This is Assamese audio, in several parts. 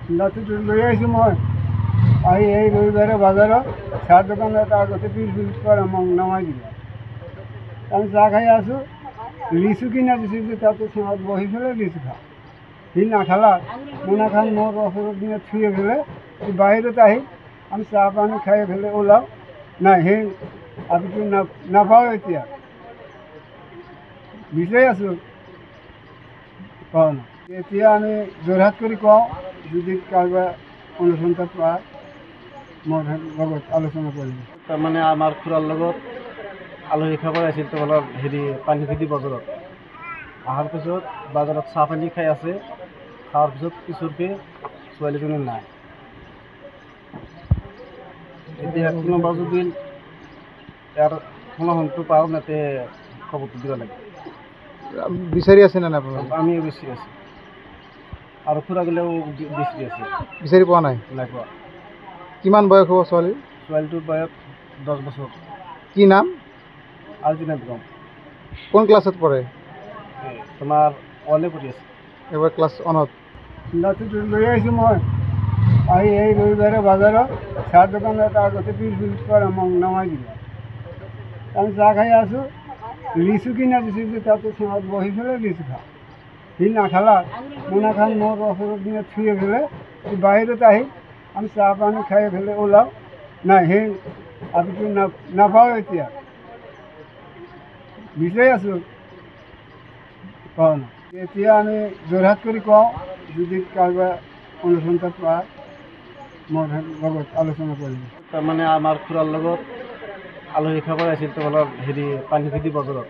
নাতিটো লৈ আহিছোঁ মই আহি এই ৰবিবাৰে বজাৰত চাহ দোকানত এটা আগতে পিল কৰা মোক নমাই দিলে। আমি চাহ খাই আছোঁ, লিচু কিনা দিছোঁ যে তাতে সিহঁত বহি পেলাই লিচু খা। সি নাখালা, মোনাখান মোৰ ওচৰত দিনে থুয়ে ফেলে বাহিৰত আহি আমি চাহ পানী খাই ফেলে ওলাওঁ। নাই সেই আপিটো নাপাওঁ, এতিয়া বিচাৰি আছোঁ পাওঁ না। এতিয়া আমি যোৰহাট কৰি কওঁ, যদি কাৰোবাৰ অনুসন্ধান পায় মোৰ লগত আলোচনা কৰিম। তাৰমানে আমাৰ খুৰাৰ লগত আলহী খাব আহিছিল তোমালোকৰ পানীখেতি বজাৰত। অহাৰ পিছত বজাৰত চাহ পানী খাই আছে, খোৱাৰ পিছত পিছৰকে ছোৱালীজনী নাই। এতিয়া কোনোবা যদি ইয়াৰ ফোনটো পাওঁ তাতে খবৰটো দিব লাগে। বিচাৰি আছে নে নাই আপোনালোকে? আমিও বেছি আছোঁ আৰু খুৰাগিলাও বেছি আছে। বিচাৰি পোৱা নাই? নাই পোৱা। কিমান বয়স হ'ব ছোৱালীৰ? ছোৱালীটোৰ বয়স 10 বছৰ। কি নাম? আলজিনা বেগম। কোন ক্লাছত পঢ়ে? তোমাৰ ওৱানে পঢ়ি আছে। এবাৰ ক্লাছ 1ত। নাতিটো লৈ আহিছোঁ মই আহি এই ৰবিবাৰে বজাৰত চাহ দোকানত এটা আগতে পিল কৰা মোক নমাই দিলে। আমি চাহ খাই আছোঁ, লিচু কিনা দিছোঁ যে তাতে সিহঁত বহি পেলাই লিচু খা। সি নাখালা, মোনাখান মোৰ ওচৰত দিনে থুয়ে ফেলে বাহিৰত আহি আমি চাহ পানী খাই ফেলে ওলাওঁ। নাই সেই আপিটো নাপাওঁ, এতিয়া বিচাৰি আছোঁ পাওঁ না। এতিয়া আমি যোৰহাট কৰি কওঁ, যদি কাৰোবাৰ অনুসন্ধান পায় মোৰ লগত আলোচনা কৰিম। তাৰমানে আমাৰ খুৰাৰ লগত আলহী খাব আহিছিল তোমালোকৰ পানীখেতি বজাৰত।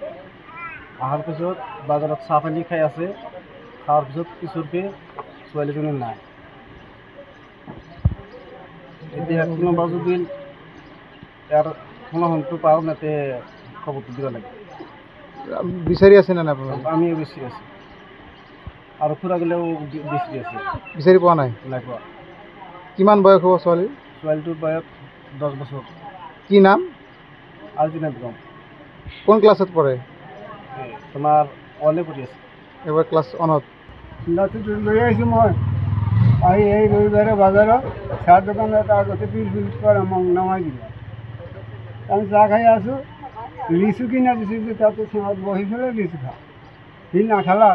অহাৰ পিছত বজাৰত চাহ পানী খাই আছে, খোৱাৰ পিছত পিছৰকে ছোৱালীজনী নাই। এতিয়া কোনোবা যদি ইয়াৰ ফোনটো পাওঁ তাতে খবৰটো দিব লাগে। বিচাৰি আছে নে নাই আপোনালোকে? আমিও বেছি আছোঁ আৰু খুৰাগিলাও বেছি আছে। বিচাৰি পোৱা নাই? নাই পোৱা। কিমান বয়স হ'ব ছোৱালীৰ? ছোৱালীটোৰ বয়স 10 বছৰ। কি নাম? আলজিনা বেগম। কোন ক্লাছত পঢ়ে? তোমাৰ ওৱানে পঢ়ি আছে। এবাৰ ক্লাছ 1ত। নাতিটো লৈ আহিছোঁ মই আহি এই ৰবিবাৰে বজাৰত চাহ দোকানত এটা আগতে পিল কৰা মোক নমাই দিলে। আমি চাহ খাই আছোঁ, লিচু কিনা দিছোঁ যে তাতে সিহঁত বহি পেলাই লিচু খা। সি নাখালা,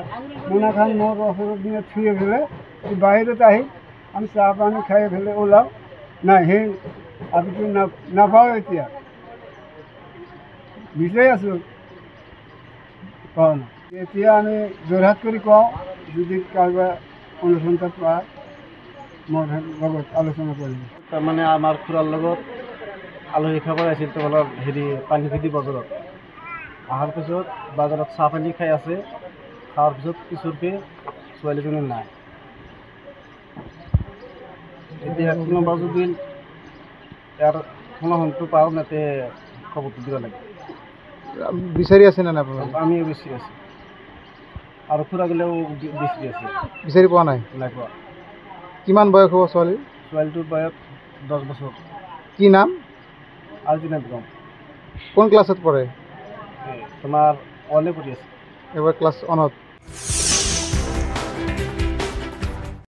মোনাখান মোৰ ওচৰত দিনে থুয়ে ফেলে বাহিৰত আহি আমি চাহ পানী খাই ফেলে ওলাওঁ। নাই সেই আপিটো নাপাওঁ, এতিয়া বিচাৰি আছোঁ পাওঁ না। এতিয়া আমি যোৰহাট কৰি কওঁ, যদি কাৰোবাৰ অনুসন্ধান পায় মোৰ লগত আলোচনা কৰিম। তাৰমানে আমাৰ খুৰাৰ লগত আলহী খাব আহিছিল তোমালোকৰ পানীখেতি বজাৰত। অহাৰ পিছত বজাৰত চাহ পানী খাই আছে, খোৱাৰ পিছত পিছৰকে ছোৱালীজনী নাই। এতিয়া কোনোবা যদি ইয়াৰ ফোনটো পাওঁ তাতে খবৰটো দিব লাগে। বিচাৰি আছে নে নাই আপোনালোকে? আমিও বেছি আছোঁ আৰু খুৰাগিলাও বেছি আছে। বিচাৰি পোৱা নাই? নাই পোৱা। কিমান বয়স হ'ব ছোৱালীৰ? ছোৱালীটোৰ বয়স 10 বছৰ। কি নাম? আলজিনা বেগম। কোন ক্লাছত পঢ়ে? তোমাৰ ওৱানে পঢ়ি আছে। এবাৰ ক্লাছ 1ত।